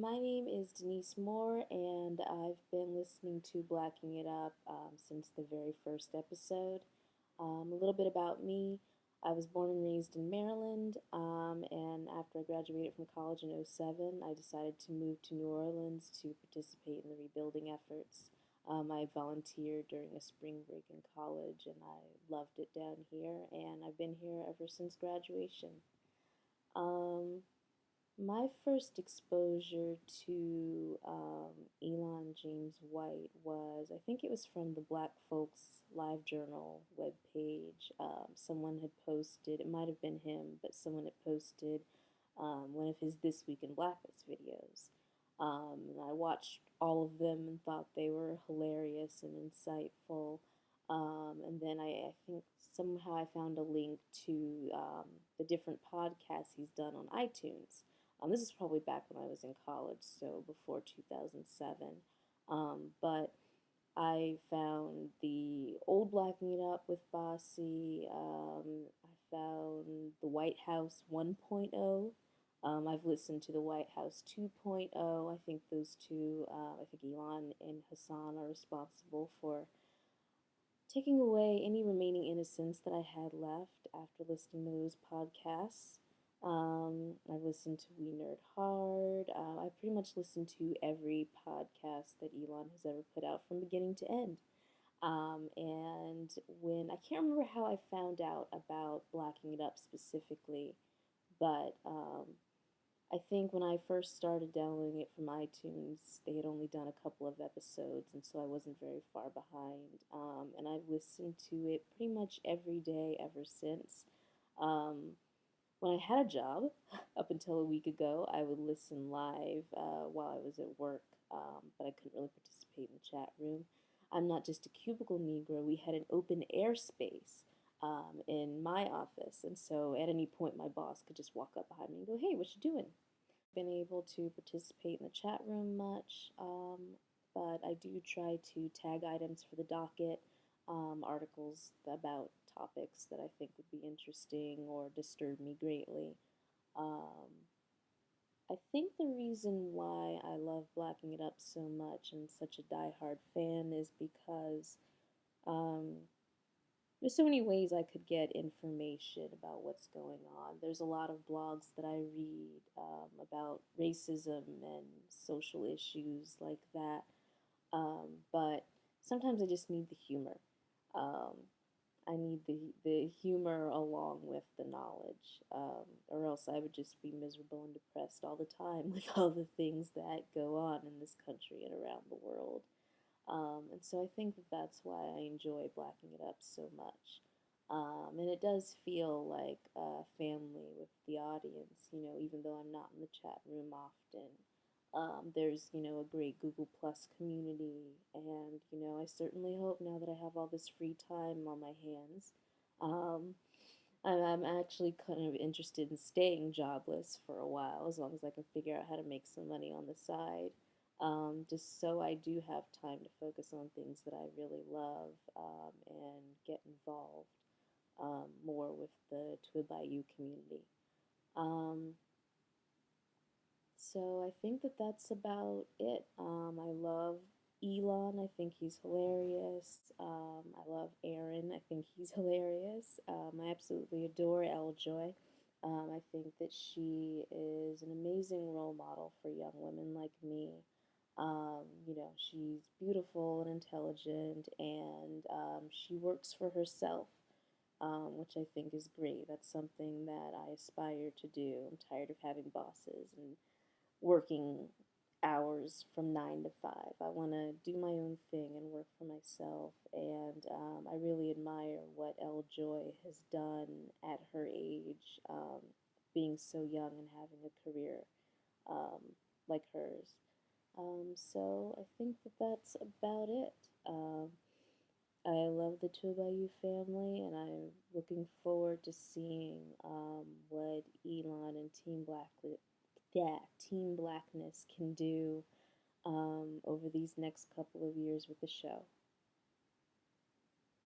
My name is Denise Moore, and I've been listening to Blacking It Up since the very first episode. A little bit about me. I was born and raised in Maryland, and after I graduated from college in '07, I decided to move to New Orleans to participate in the rebuilding efforts. I volunteered during a spring break in college, and I loved it down here, and I've been here ever since graduation. Um, my first exposure to Elon James White was, I think it was from the Black Folks Live Journal webpage. Someone had posted, it might have been him, but someone had posted one of his This Week in Blackness videos. And I watched all of them and thought they were hilarious and insightful. And then I think somehow I found a link to the different podcasts he's done on iTunes. This is probably back when I was in college, so before 2007. But I found the old Blacking It Up with Bossy. I found the White House 1.0. I've listened to the White House 2.0. I think those two, I think Elon and Hassan are responsible for taking away any remaining innocence that I had left after listening to those podcasts. I've listened to We Nerd Hard. I've pretty much listened to every podcast that Elon has ever put out from beginning to end. And when I can't remember how I found out about Blacking It Up specifically, but I think when I first started downloading it from iTunes, they had only done a couple of episodes, and so I wasn't very far behind. And I've listened to it pretty much every day ever since. Um, when I had a job, up until a week ago, I would listen live while I was at work, but I couldn't really participate in the chat room. I'm not just a cubicle Negro. We had an open air space in my office, and so at any point, my boss could just walk up behind me and go, "Hey, what you doing?" Been able to participate in the chat room much, but I do try to tag items for the docket, articles about topics that I think would be interesting or disturb me greatly. Um, I think the reason why I love Blacking It Up so much and such a diehard fan is because um, there's so many ways I could get information about what's going on. There's a lot of blogs that I read about racism and social issues like that. But sometimes I just need the humor. Um, I need the humor along with the knowledge, or else I would just be miserable and depressed all the time with all the things that go on in this country and around the world. And so I think that that's why I enjoy Blacking It Up so much. And it does feel like a family with the audience, even though I'm not in the chat room often. There's, a great Google Plus community, and, I certainly hope now that I have all this free time on my hands, um, I'm actually kind of interested in staying jobless for a while, as long as I can figure out how to make some money on the side, just so I do have time to focus on things that I really love and get involved more with the TWIBIU community. Um, so I think that that's about it. I love Elon. I think he's hilarious. I love Aaron. I think he's hilarious. I absolutely adore Eljoy. I think that she is an amazing role model for young women like me. She's beautiful and intelligent, and she works for herself, which I think is great. That's something that I aspire to do. I'm tired of having bosses and working hours from 9 to 5. I want to do my own thing and work for myself. And I really admire what Elle Joy has done at her age, being so young and having a career um, like hers. So I think that that's about it. I love the TWIBIU family, and I'm looking forward to seeing what Elon and Team Blackness can do over these next couple of years with the show.